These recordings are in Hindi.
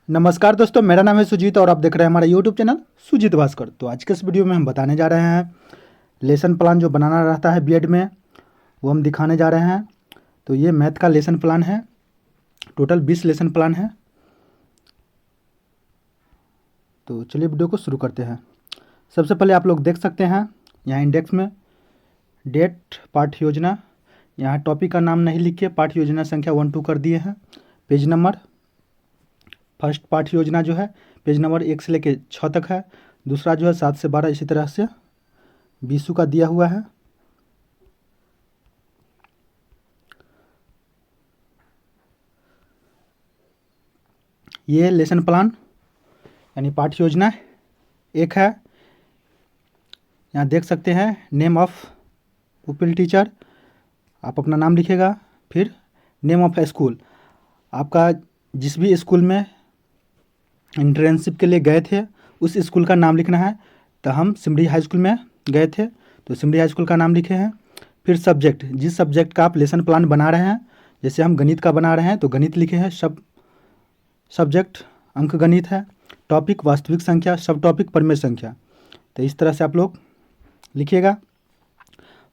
नमस्कार दोस्तों, मेरा नाम है सुजीत और आप देख रहे हैं हमारा यूट्यूब चैनल सुजीत भास्कर। तो आज के इस वीडियो में हम बताने जा रहे हैं लेसन प्लान जो बनाना रहता है बीएड में, वो हम दिखाने जा रहे हैं। तो ये मैथ का लेसन प्लान है, टोटल 20 लेसन प्लान है। तो चलिए वीडियो को शुरू करते हैं। सबसे पहले आप लोग देख सकते हैं यहाँ इंडेक्स में डेट पाठ योजना, यहाँ टॉपिक का नाम नहीं लिखे, पाठ योजना संख्या 1 2 कर दिए हैं। पेज नंबर फर्स्ट पाठ योजना जो है पेज नंबर 1 से लेके 6 तक है। दूसरा जो है 7 से 12, इसी तरह से 20 का दिया हुआ है। ये लेसन प्लान यानी पाठ योजना एक है। यहाँ देख सकते हैं नेम ऑफ पुपिल टीचर, आप अपना नाम लिखेगा। फिर नेम ऑफ स्कूल, आपका जिस भी स्कूल में इंटर्नशिप के लिए गए थे उस स्कूल का नाम लिखना है। तो हम सिमरी हाई स्कूल में गए थे तो सिमरी हाई स्कूल का नाम लिखे हैं। फिर सब्जेक्ट, जिस सब्जेक्ट का आप लेसन प्लान बना रहे हैं, जैसे हम गणित का बना रहे हैं तो गणित लिखे हैं। सब्जेक्ट अंक गणित है। टॉपिक वास्तविक संख्या, सब टॉपिक परिमेय संख्या। तो इस तरह से आप लोग लिखिएगा।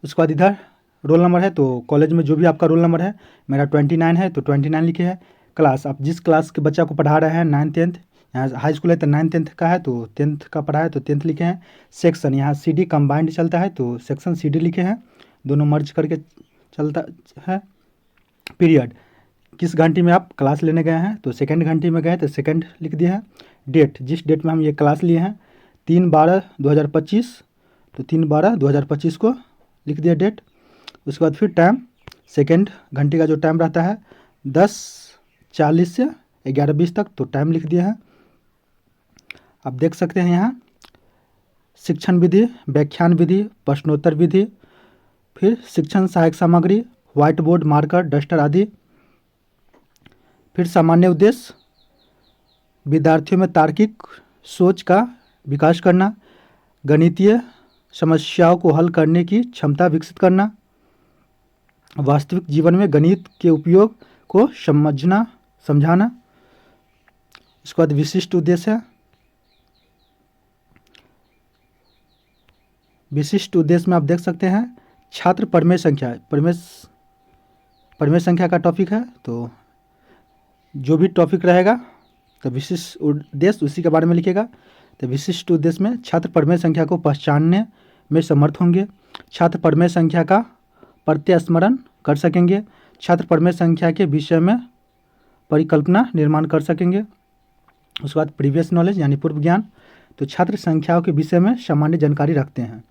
उसके बाद इधर रोल नंबर है, तो कॉलेज में जो भी आपका रोल नंबर है, मेरा 29 है तो 29 लिखे है। क्लास, आप जिस क्लास के बच्चा को पढ़ा रहे हैं 9th 10th, यहाँ हाई स्कूल है तो 9th 10th का है तो 10th का पढ़ा है तो 10th लिखे हैं। सेक्शन, यहाँ CD कंबाइंड चलता है तो सेक्शन CD लिखे हैं, दोनों मर्ज करके चलता है। पीरियड, किस घंटे में आप क्लास लेने गए हैं, तो सेकेंड घंटे में गए तो सेकेंड लिख दिए हैं। डेट, जिस डेट में हम ये क्लास लिए हैं 3/12/2025 तो 3/12/2025 को लिख दिया डेट। उसके बाद फिर टाइम, सेकेंड घंटे का जो टाइम रहता है 10:40 से 11:20 तक, तो टाइम लिख दिया है। आप देख सकते हैं यहाँ शिक्षण विधि, व्याख्यान विधि, प्रश्नोत्तर विधि, फिर शिक्षण सहायक सामग्री, व्हाइट बोर्ड, मार्कर, डस्टर आदि। फिर सामान्य उद्देश्य, विद्यार्थियों में तार्किक सोच का विकास करना, गणितीय समस्याओं को हल करने की क्षमता विकसित करना, वास्तविक जीवन में गणित के उपयोग को समझाना। इसके बाद विशिष्ट उद्देश्य है। विशिष्ट उद्देश्य में आप देख सकते हैं छात्र परिमेय संख्या, परिमेय संख्या का टॉपिक है। तो जो भी टॉपिक रहेगा तो विशिष्ट उद्देश्य उसी के बारे में लिखेगा। तो विशिष्ट उद्देश्य में छात्र परिमेय संख्या को पहचानने में समर्थ होंगे, छात्र परिमेय संख्या का प्रत्यस्मरण कर सकेंगे, छात्र परिमेय संख्या के विषय में परिकल्पना निर्माण कर सकेंगे। उसके बाद प्रीवियस नॉलेज यानी पूर्व ज्ञान, तो छात्र संख्याओं के विषय में सामान्य जानकारी रखते हैं।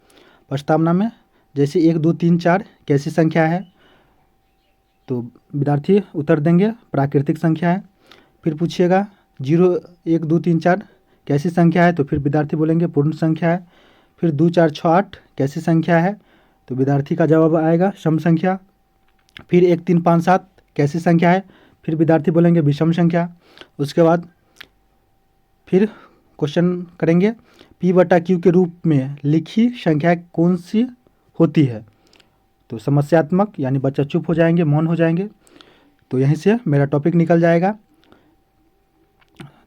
प्रस्तावना में जैसे 1 2 3 4 कैसी संख्या है, तो विद्यार्थी उत्तर देंगे प्राकृतिक संख्या है। फिर पूछिएगा 0 1 2 3 4 कैसी संख्या है, तो फिर विद्यार्थी बोलेंगे पूर्ण संख्या है। फिर 2 4 6 8 कैसी संख्या है, तो विद्यार्थी का जवाब आएगा सम संख्या। फिर 1 3 5 7 कैसी संख्या है, फिर विद्यार्थी बोलेंगे विषम संख्या। उसके बाद फिर क्वेश्चन करेंगे P/Q के रूप में लिखी संख्या कौन सी होती है, तो समस्यात्मक यानी बच्चा चुप हो जाएंगे, मौन हो जाएंगे। तो यहीं से मेरा टॉपिक निकल जाएगा।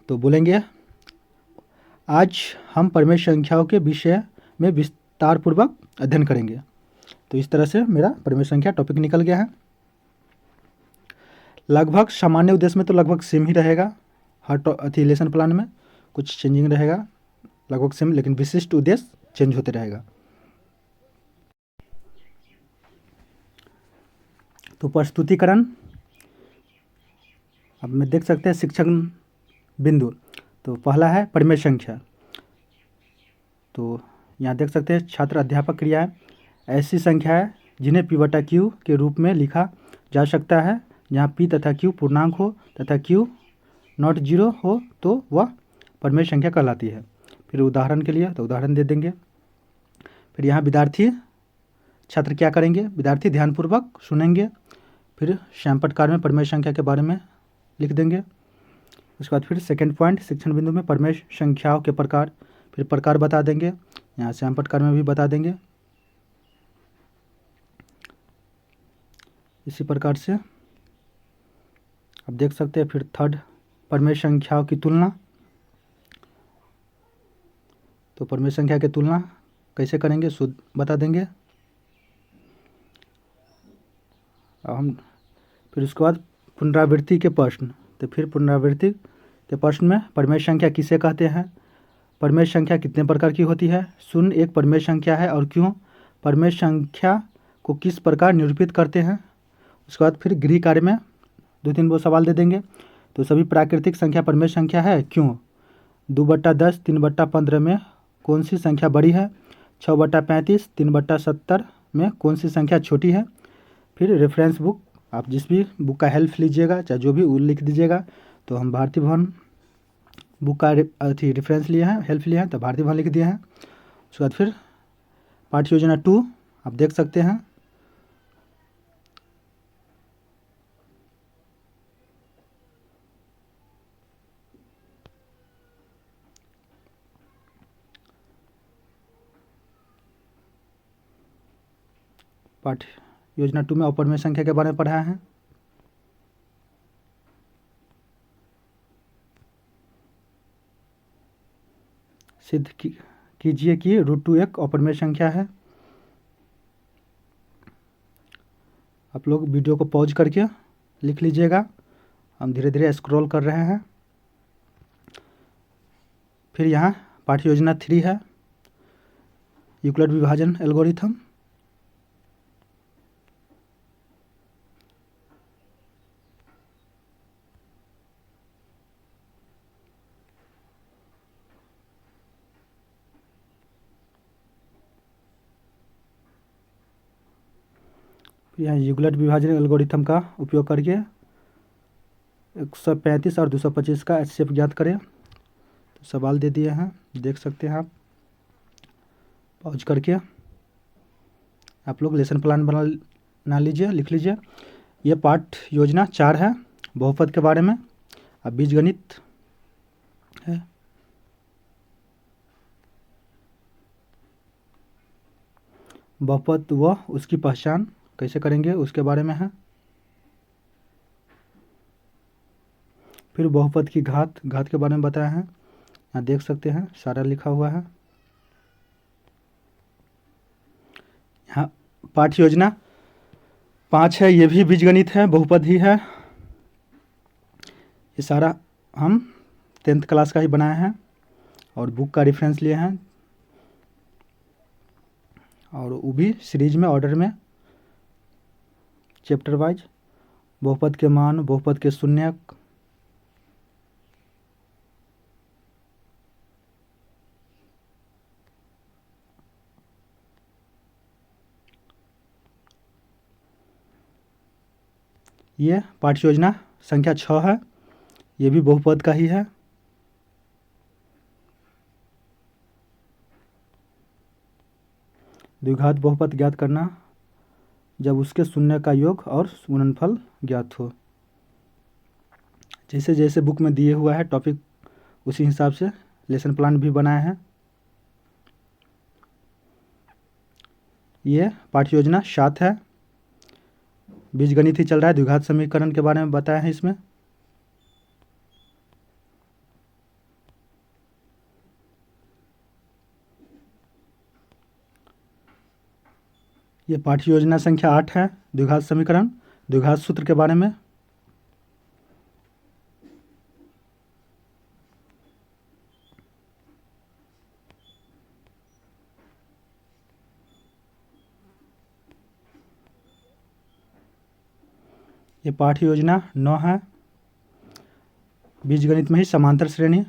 तो बोलेंगे आज हम परिमेय संख्याओं के विषय में विस्तार पूर्वक अध्ययन करेंगे। तो इस तरह से मेरा परिमेय संख्या टॉपिक निकल गया है। लगभग सामान्य उद्देश्य में तो लगभग सेम ही रहेगा, हर लेसन प्लान में कुछ चेंजिंग रहेगा, लगभग सेम, लेकिन विशिष्ट उद्देश्य चेंज होते रहेगा। तो प्रस्तुतिकरण, अब में देख सकते हैं शिक्षण बिंदु। तो पहला है परिमेय संख्या, तो यहाँ देख सकते हैं छात्र अध्यापक क्रियाएं, ऐसी संख्या है जिन्हें P/Q के रूप में लिखा जा सकता है जहाँ P तथा Q पूर्णांक हो तथा Q नॉट 0 हो तो वह परिमेय संख्या कहलाती है। फिर उदाहरण के लिए तो उदाहरण दे देंगे। फिर यहाँ विद्यार्थी, छात्र क्या करेंगे, विद्यार्थी ध्यानपूर्वक सुनेंगे। फिर श्यामपटकार में परिमेय संख्या के बारे में लिख देंगे। उसके बाद फिर सेकंड पॉइंट शिक्षण बिंदु में परिमेय संख्याओं के प्रकार, फिर प्रकार बता देंगे, यहाँ श्यामपटकार में भी बता देंगे। इसी प्रकार से आप देख सकते हैं। फिर थर्ड परमेय संख्याओं की तुलना। तो परमेय संख्या की तुलना कैसे करेंगे शुद्ध बता देंगे। अब हम फिर उसके बाद पुनरावृत्ति के प्रश्न। तो फिर पुनरावृत्ति के प्रश्न में परमेय संख्या किसे कहते हैं, परमेय संख्या कितने प्रकार की होती है, शून्य एक परमेय संख्या है और क्यों, परमेय संख्या को किस प्रकार निरूपित करते हैं। उसके बाद फिर गृह कार्य में 2-3 वो सवाल दे देंगे। तो सभी प्राकृतिक संख्या परमेय संख्या है क्यों, 2/10 3/15 में कौन सी संख्या बड़ी है, 6/35 3/70 में कौन सी संख्या छोटी है। फिर रेफरेंस बुक, आप जिस भी बुक का हेल्प लीजिएगा चाहे जो भी वो लिख दीजिएगा। तो हम भारती भवन बुक का रेफरेंस लिए हैं, हेल्प लिए हैं, तो भारती भवन लिख दिए हैं। उसके बाद फिर पाठ्य योजना 2 आप देख सकते हैं। पाठ्य योजना 2 में अपरमेय संख्या के बारे में पढ़ाया है। सिद्ध कीजिए कि √2 एक अपरमेय संख्या है। आप लोग वीडियो को पॉज करके लिख लीजिएगा, हम धीरे धीरे स्क्रॉल कर रहे हैं। फिर यहाँ पाठ्य योजना 3 है, यूक्लिड विभाजन एल्गोरिथम। यहाँ यूक्लिड विभाजन एल्गोरिथम का उपयोग करके 135 और 225 का HCF ज्ञात करें। तो सवाल दे दिए हैं, देख सकते हैं आप पॉज करके। आप लोग लेसन प्लान बना लीजिए, लिख लीजिए। ये पाठ्य योजना 4 है, बहुपद के बारे में। अब बीजगणित है, बहुपद व उसकी पहचान कैसे करेंगे उसके बारे में है। फिर बहुपद की घात के बारे में बताया है, यहाँ देख सकते हैं सारा लिखा हुआ है। यहाँ पाठ्य योजना 5 है, ये भी बीजगणित है, बहुपद ही है। ये सारा हम 10th क्लास का ही बनाया है और बुक का रेफरेंस लिए हैं, और वो भी सीरीज में ऑर्डर में चैप्टर वाइज। बहुपद के मान, बहुपद के शून्यक, ये पाठ्य योजना संख्या 6 है, ये भी बहुपद का ही है। द्विघात बहुपद ज्ञात करना जब उसके शून्य का योग और गुणनफल ज्ञात हो। जैसे जैसे बुक में दिए हुआ है टॉपिक, उसी हिसाब से लेसन प्लान भी बनाया है। ये पाठ्य योजना 7 है, बीजगणित ही चल रहा है, द्विघात समीकरण के बारे में बताया है इसमें। ये पाठ्य योजना संख्या 8 है, द्विघात समीकरण, द्विघात सूत्र के बारे में। ये पाठ्य योजना 9 है, बीजगणित में ही समांतर श्रेणी,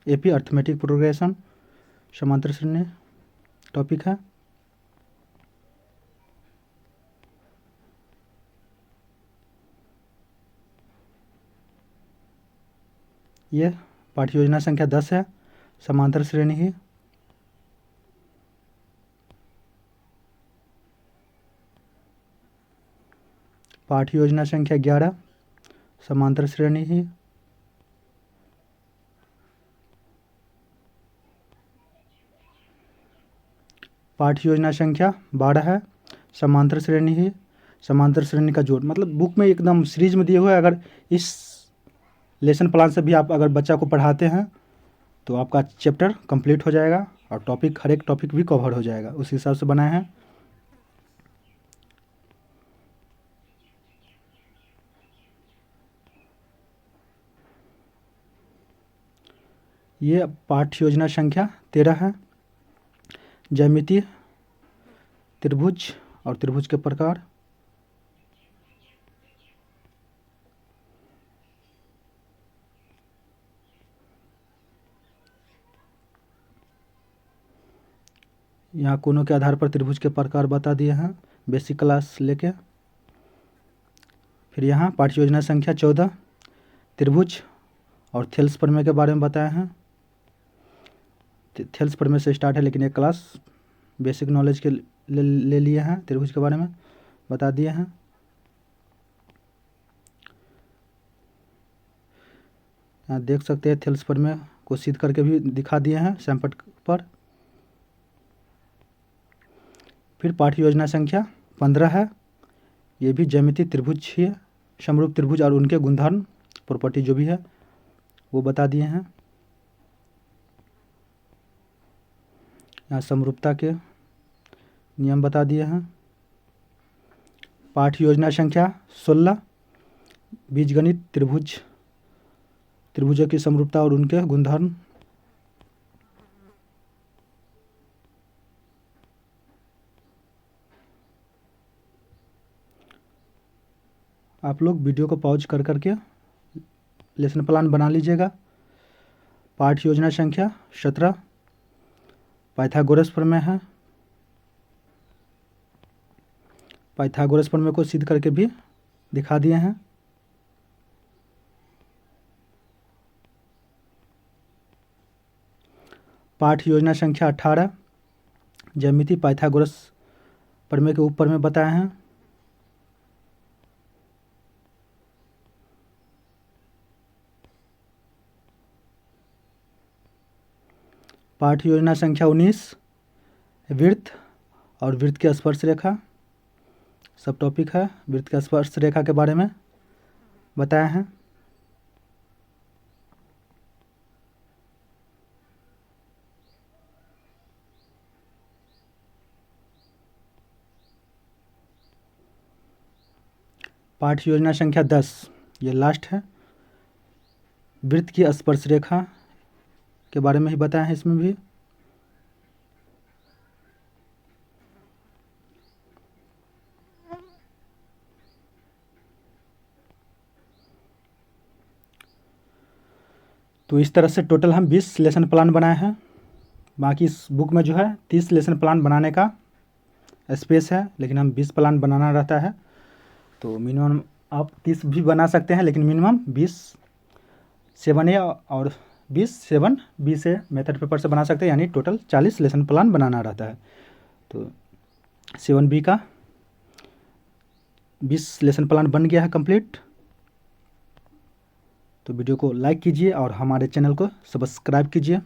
एपी अर्थमेटिक प्रोग्रेशन, समांतर श्रेणी टॉपिक है। ये पाठ्य योजना संख्या 10 है, समांतर श्रेणी ही। पाठ्य योजना संख्या 11, समांतर श्रेणी ही। पाठ्य योजना संख्या 12 है, समांतर श्रेणी ही। समांतर श्रेणी का जोड़ मतलब बुक में एकदम सीरीज में दिए हुए, अगर इस लेसन प्लान से भी आप अगर बच्चा को पढ़ाते हैं तो आपका चैप्टर कंप्लीट हो जाएगा और टॉपिक, हर एक टॉपिक भी कवर हो जाएगा, उस हिसाब से बनाए हैं। ये पाठ्य योजना संख्या 13 है। ज्यामितीय त्रिभुज और त्रिभुज के प्रकार। यहाँ कोनों के आधार पर त्रिभुज के प्रकार बता दिए हैं बेसिक क्लास लेके। फिर यहाँ पाठ्य योजना संख्या 14 त्रिभुज और थेल्स प्रमेय के बारे में बताए हैं। थेल्स प्रमेय से स्टार्ट है, लेकिन एक क्लास बेसिक नॉलेज के ले लिए हैं, त्रिभुज के बारे में बता दिए हैं। यहाँ देख सकते हैं थेल्स प्रमेय को सिद्ध करके भी दिखा दिए हैं सैमपट पर। फिर पाठ्य योजना संख्या 15 है। ये भी ज्यामितीय त्रिभुज ही है, समरूप त्रिभुज और उनके गुणधर्म, प्रॉपर्टी जो भी है वो बता दिए हैं। यहाँ समरूपता के नियम बता दिए हैं। पाठ्य योजना संख्या 16 बीजगणित त्रिभुज, त्रिभुजों की समरूपता और उनके गुणधर्म। आप लोग वीडियो को पॉज कर करके लेसन प्लान बना लीजिएगा। पाठ्य योजना संख्या 17 पाइथागोरस प्रमेय है। पाइथागोरस प्रमेय को सिद्ध करके भी दिखा दिए हैं। पाठ्य योजना संख्या 18 ज्यामितीय पाइथागोरस प्रमेय के ऊपर में बताए हैं। पाठ्य योजना संख्या 19 वृत्त और वृत्त की स्पर्श रेखा, सब टॉपिक है। वृत्त की स्पर्श रेखा के बारे में बताया है। पाठ्य योजना संख्या 10 ये लास्ट है। वृत्त की स्पर्श रेखा के बारे में ही बताया है इसमें भी। तो इस तरह से टोटल हम 20 लेसन प्लान बनाए हैं। बाकी इस बुक में जो है 30 लेसन प्लान बनाने का स्पेस है, लेकिन हम 20 प्लान बनाना रहता है। तो मिनिमम आप 30 भी बना सकते हैं, लेकिन मिनिमम 20 7A और 20 से मेथड पेपर से बना सकते हैं, यानी टोटल 40 लेसन प्लान बनाना रहता है। तो 7B का 20 लेसन प्लान बन गया है कंप्लीट। तो वीडियो को लाइक कीजिए और हमारे चैनल को सब्सक्राइब कीजिए।